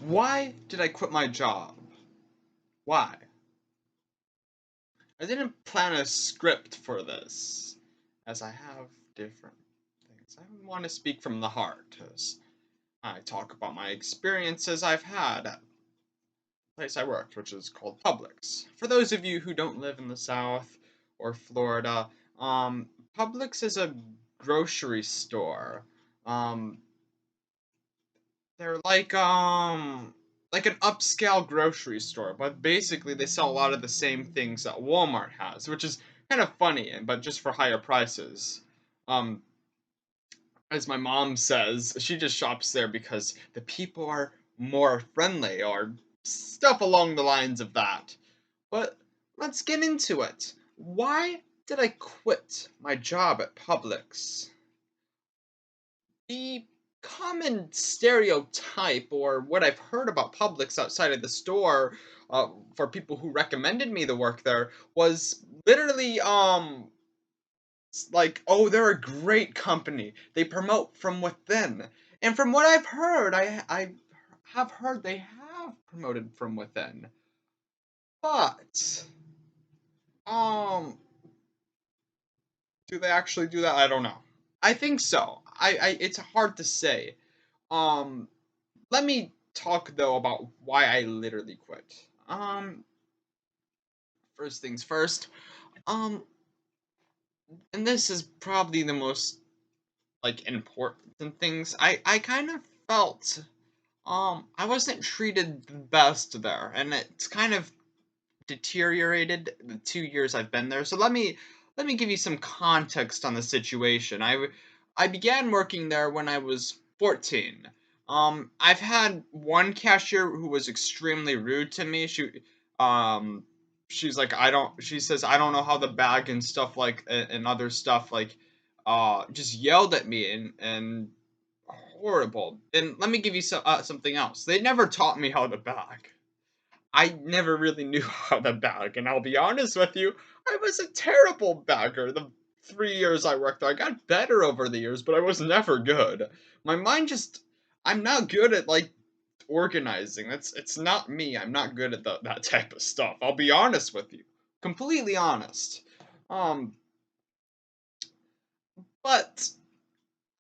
Why did I quit my job? Why? I didn't plan a script for this, as I have different things. I want to speak from the heart, as I talk about my experiences I've had at the place I worked, which is called Publix. For those of you who don't live in the South or Florida, Publix is a grocery store. Um, They're like an upscale grocery store, but basically they sell a lot of the same things that Walmart has, which is kind of funny, but just for higher prices. Um, as my mom says, she just shops there because the people are more friendly or stuff along the lines of that. But let's get into it. Why did I quit my job at Publix? The common stereotype, or what I've heard about Publix outside of the store, for people who recommended me to work there, was literally like, oh, they're a great company. They promote from within. And from what I've heard, I have heard they have promoted from within. But um do they actually do that? I don't know. I think so. I it's hard to say. Um Let me talk though about why I literally quit. First things first. Um, and this is probably the most like important things. I kind of felt I wasn't treated the best there, and it's kind of deteriorated the 2 years I've been there. So let me give you some context on the situation. I began working there when I was 14. I've had one cashier who was extremely rude to me. Um she's like she says I don't know how the bag and stuff like and other stuff like just yelled at me and horrible. And let me give you something else. They never taught me how to bag. I never really knew how to bag, and I'll be honest with you, I was a terrible bagger. The 3 years I worked there, I got better over the years, but I was never good. My mind just, I'm not good at like organizing. It's not me. I'm not good at that type of stuff. I'll be honest with you, completely honest. Um, but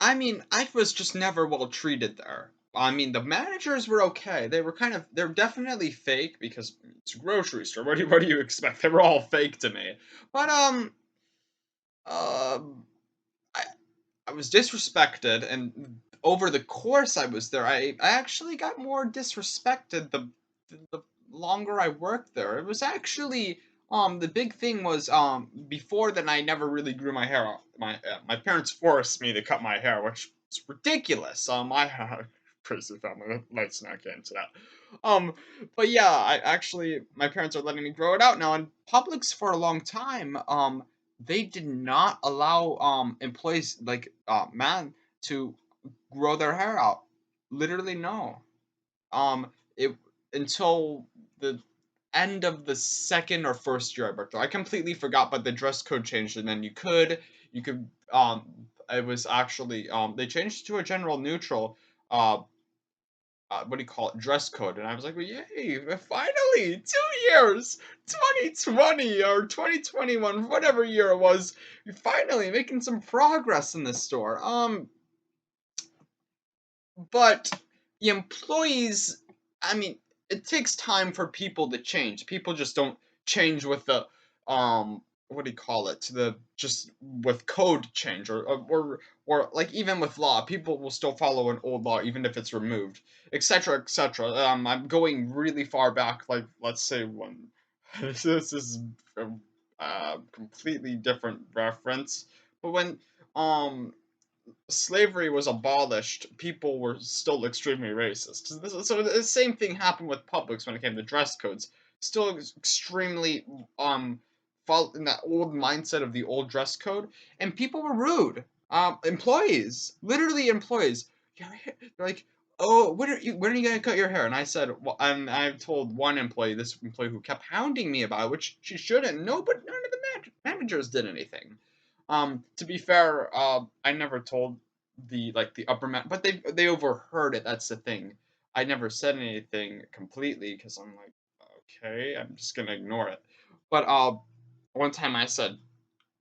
I mean, I was just never well treated there. I mean, the managers were okay. They're definitely fake because it's a grocery store. What do you expect? They were all fake to me. But um, I I was disrespected, and over the course I was there, I actually got more disrespected the longer I worked there. It was actually the big thing was before then I never really grew my hair out. My parents forced me to cut my hair, which is ridiculous. I had a crazy family. Let's not get into that. Um, but yeah, I actually my parents are letting me grow it out now. And Publix for a long time, they did not allow employees like man to grow their hair out. Literally no. It until the end of the second or first year I worked there. I completely forgot, but the dress code changed, and then you could it was actually they changed to a general neutral uh what do you call it, dress code, and I was like, well, yay, finally 2 years, 2020 or 2021, whatever year it was, you're finally making some progress in this store. But the employees, I mean, it takes time for people to change. People just don't change with the what do you call it? The just with code change or like even with law, people will still follow an old law even if it's removed, etc., etc. I'm going really far back, like let's say when this is a completely different reference, but when um slavery was abolished, people were still extremely racist. So the same thing happened with Publix when it came to dress codes. Still extremely fall in that old mindset of the old dress code, and people were rude. Employees, literally employees, they're like, "Oh, when are you gonna cut your hair?" And I said, "Well," and I told one employee, this employee who kept hounding me about it, which she shouldn't. No, but none of the managers did anything. To be fair, I never told the upper man, but they overheard it. That's the thing. I never said anything completely because I'm like, okay, I'm just gonna ignore it. But one time I said,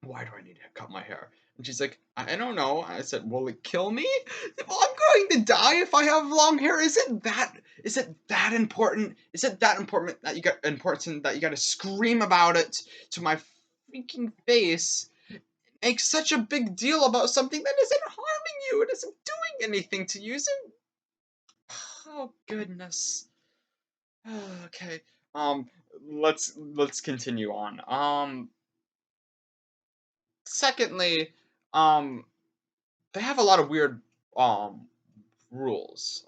why do I need to cut my hair? And she's like, I don't know. I said, will it kill me? Well, I'm going to die if I have long hair. Is it that important? Is it that important that you got to scream about it to my freaking face? Make such a big deal about something that isn't harming you. It isn't doing anything to you. Oh goodness. Okay. Um, let's continue on. Secondly, um, they have a lot of weird um rules.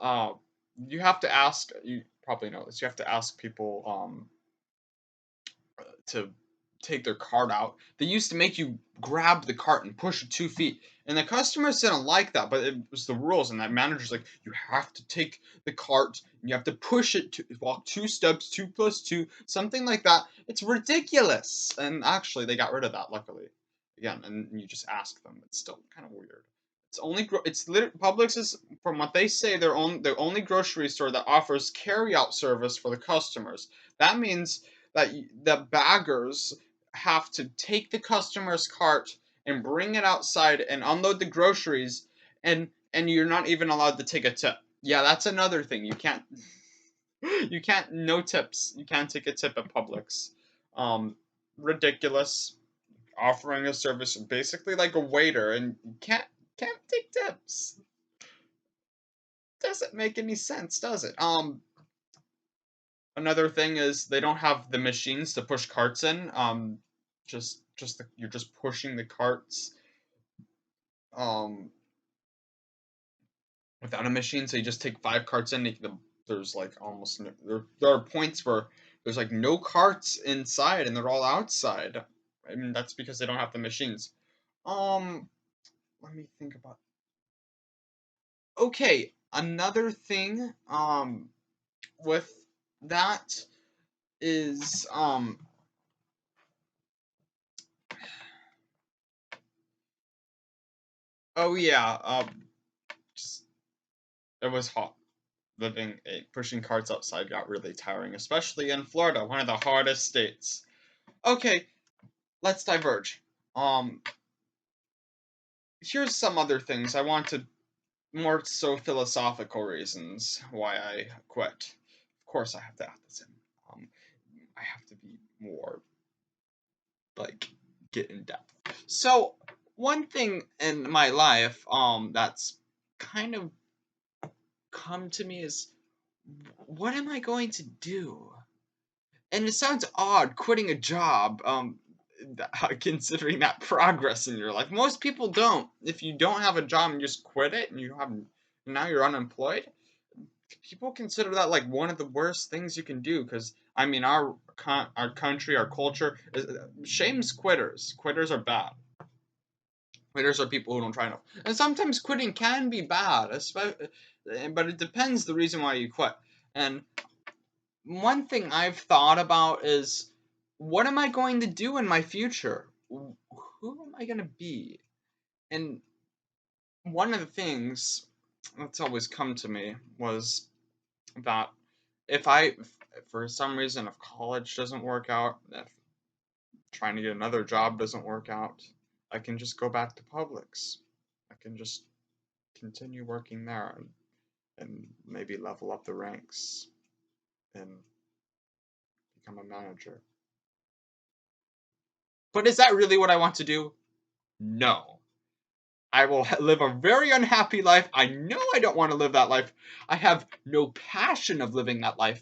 You have to ask. You probably know this. You have to ask people to take their cart out. They used to make you grab the cart and push it 2 feet, and the customers didn't like that. But it was the rules, and that manager's like, you have to take the cart and you have to push it to walk 2 steps, 2 plus 2, something like that. It's ridiculous. And actually, they got rid of that, luckily. Again, and you just ask them. It's still kind of weird. Publix is, from what they say, the only grocery store that offers carry-out service for the customers. That means that the baggers have to take the customer's cart and bring it outside and unload the groceries, and you're not even allowed to take a tip. Yeah, that's another thing. You can't, no tips. You can't take a tip at Publix. Um, Ridiculous. Offering a service basically like a waiter, and you can't take tips. Doesn't make any sense, does it? Another thing is they don't have the machines to push carts in. You're just pushing the carts um without a machine. So you just take 5 carts in. There's like almost there are points where there's like no carts inside and they're all outside. I mean, that's because they don't have the machines. Um, Let me think about. Okay, another thing with that is oh yeah, just, it was hot. Pushing carts outside got really tiring, especially in Florida, one of the hottest states. Okay, let's diverge. Um, Here's some other things I want to, more so philosophical reasons why I quit. Of course, I have to add this in. I have to be more like get in depth. So one thing in my life that's kind of come to me is, what am I going to do? And it sounds odd quitting a job, considering that progress in your life. Most people don't. If you don't have a job and just quit it and now you're unemployed, people consider that like one of the worst things you can do, because I mean our country, our culture shames quitters. Quitters are bad. Quitters are people who don't try enough. And sometimes quitting can be bad, but it depends the reason why you quit. And one thing I've thought about is, what am I going to do in my future? Who am I going to be? And one of the things that's always come to me was that if for some reason, if college doesn't work out, if trying to get another job doesn't work out, I can just go back to Publix. I can just continue working there and maybe level up the ranks and become a manager. But is that really what I want to do? No. I will live a very unhappy life. I know I don't want to live that life. I have no passion of living that life,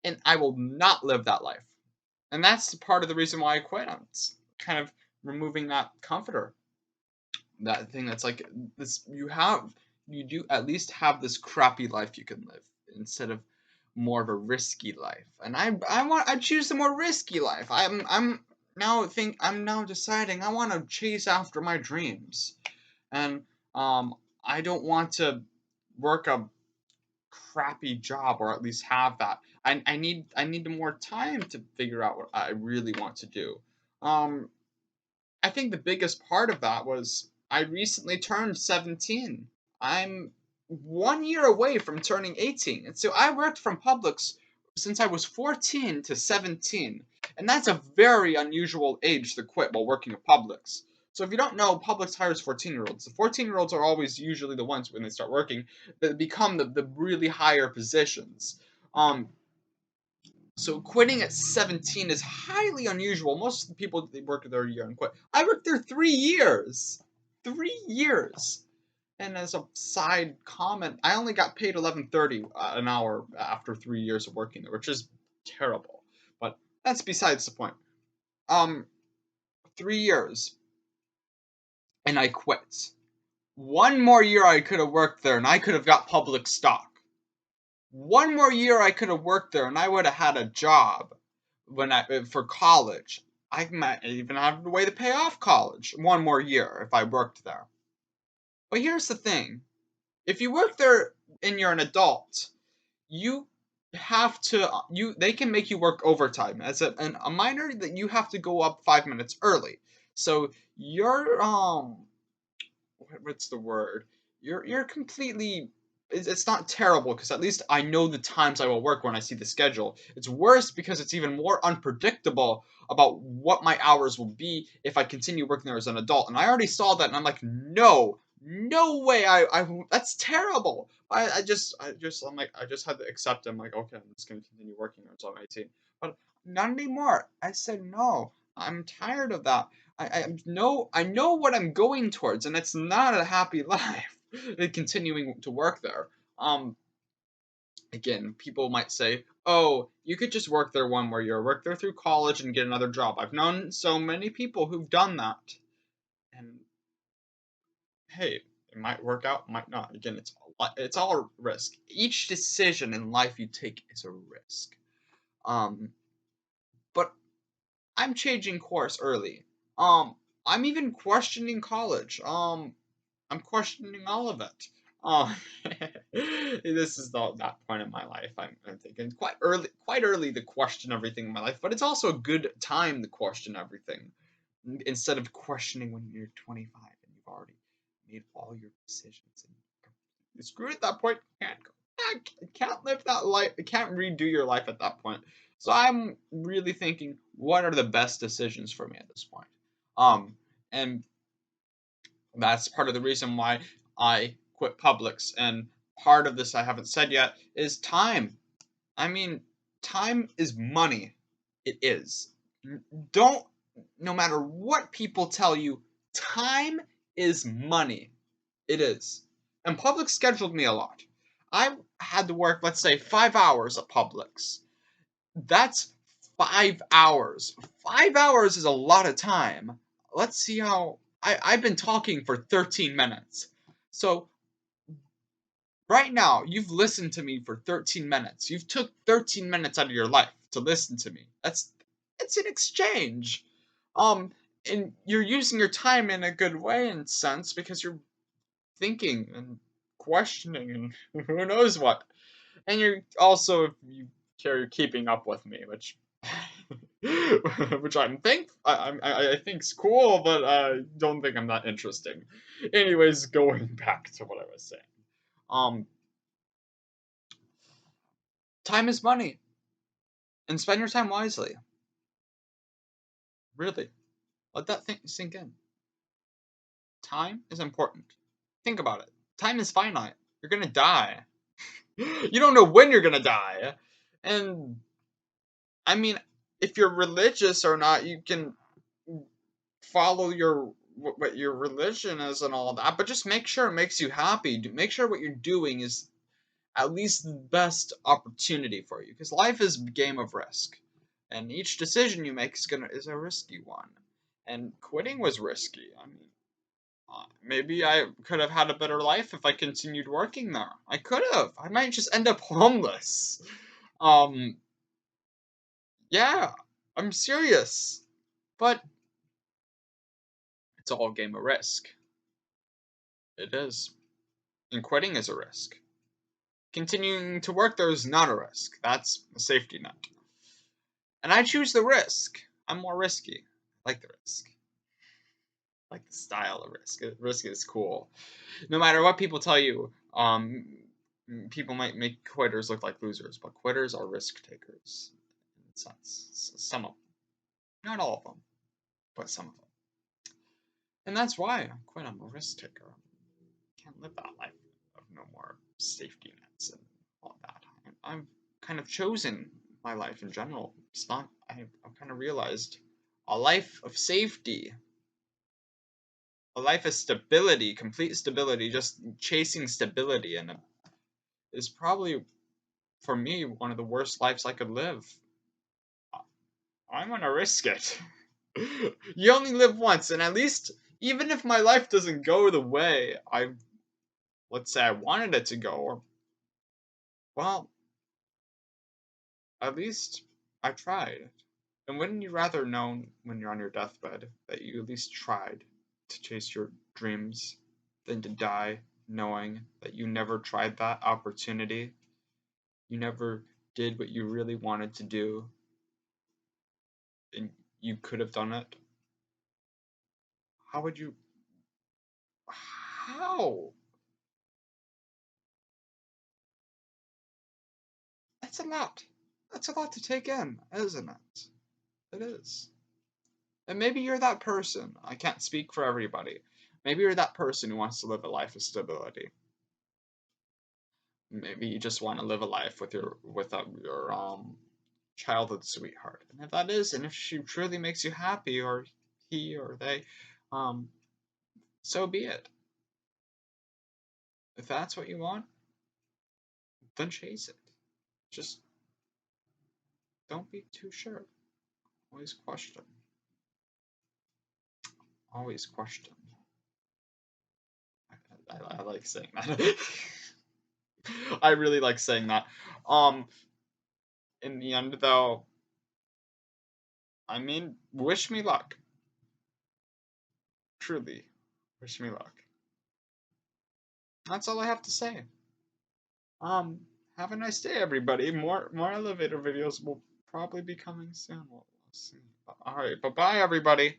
and I will not live that life. And that's part of the reason why I quit. It's kind of removing that comforter, that thing that's like this. You do at least have this crappy life you can live instead of more of a risky life. And I choose the more risky life. I'm now deciding I want to chase after my dreams. And I don't want to work a crappy job, or at least have that. I need more time to figure out what I really want to do. Um, I think the biggest part of that was I recently turned 17. I'm 1 year away from turning 18. And so I worked from Publix since I was 14 to 17. And that's a very unusual age to quit while working at Publix. So if you don't know, Publix hires 14-year-olds. The 14-year-olds are always usually the ones when they start working that become the really higher positions. So quitting at 17 is highly unusual. Most of the people they work there a year and quit. I worked there 3 years. 3 years. And as a side comment, I only got paid $11.30 an hour after 3 years of working there, which is terrible. But that's besides the point. 3 years, and I quit. One more year I could have worked there, and I could have got public stock. One more year I could have worked there, and I would have had a job for college. I might even have a way to pay off college. One more year if I worked there. But here's the thing. If you work there and you're an adult, you have to they can make you work overtime. As a minor, that you have to go up 5 minutes early. So you're what's the word? You're completely it's not terrible because at least I know the times I will work when I see the schedule. It's worse because it's even more unpredictable about what my hours will be if I continue working there as an adult. And I already saw that, and I'm like, no way. I that's terrible. I just had to accept it. I'm like, okay, I'm just gonna continue working until I'm 18. But not anymore. I said no. I'm tired of that. I know what I'm going towards, and it's not a happy life. Continuing to work there. Again, people might say, "Oh, you could just work there one more year, work there through college, and get another job." I've known so many people who've done that, and hey, it might work out, might not. Again, it's all a risk. Each decision in life you take is a risk. Um, but I'm changing course early. I'm even questioning college. I'm questioning all of it. Um, this is that point in my life. I'm thinking quite early to question everything in my life, but it's also a good time to question everything instead of questioning when you're 25 and you've already made all your decisions and you're screwed at that point. Can't go back. Can't live that life. Can't redo your life at that point. So I'm really thinking, what are the best decisions for me at this point? And that's part of the reason why I quit Publix. And part of this I haven't said yet is time. I mean, time is money. It is. Don't, no matter what people tell you, time is money. It is. And Publix scheduled me a lot. I had to work, let's say, 5 hours at Publix. That's 5 hours. 5 hours is a lot of time. Let's see how. I've been talking for 13 minutes. So, right now, you've listened to me for 13 minutes. You've took 13 minutes out of your life to listen to me. It's an exchange. And you're using your time in a good way in a sense because you're thinking and questioning and who knows what. And you're also, if you care, you're keeping up with me, which which I think's cool, but I don't think I'm that interesting. Anyways, going back to what I was saying. Um, Time is money, and spend your time wisely. Really, let that thing sink in. Time is important. Think about it. Time is finite. You're gonna die. You don't know when you're gonna die, and I mean, if you're religious or not, you can follow what your religion is and all that, but just make sure it makes you happy. Make sure what you're doing is at least the best opportunity for you, because life is a game of risk, and each decision you make is a risky one. And quitting was risky. I mean, maybe I could have had a better life if I continued working there. I could have. I might just end up homeless. Um, yeah, I'm serious. But it's all a game of risk. It is. And quitting is a risk. Continuing to work there is not a risk. That's a safety net. And I choose the risk. I'm more risky. I like the risk. like the style of risk. Risk is cool. No matter what people tell you, people might make quitters look like losers, but quitters are risk takers. In a sense, some of them, not all of them, but some of them. And that's why I quit. I'm a risk taker. I can't live that life of no more safety nets and all that. I've kind of chosen my life in general. It's not. I've kind of realized a life of safety, a life of stability, complete stability, just chasing stability, and is probably for me one of the worst lives I could live. I'm gonna risk it. You only live once, and at least, even if my life doesn't go the way let's say I wanted it to go, or, well, at least I tried. And wouldn't you rather know when you're on your deathbed that you at least tried to chase your dreams than to die knowing that you never tried that opportunity? You never did what you really wanted to do, and you could have done it. How would you? How? That's a lot. That's a lot to take in, isn't it? It is. And maybe you're that person. I can't speak for everybody. Maybe you're that person who wants to live a life of stability. Maybe you just want to live a life with your childhood sweetheart. And if that is, and if she truly makes you happy, or he or they, um, so be it. If that's what you want, then chase it. Just don't be too sure. Always question. Always question. I like saying that. I really like saying that. In the end, though, I mean, wish me luck. Truly, wish me luck. That's all I have to say. Have a nice day, everybody. More elevator videos will probably be coming soon. We'll see. All right, bye bye, everybody.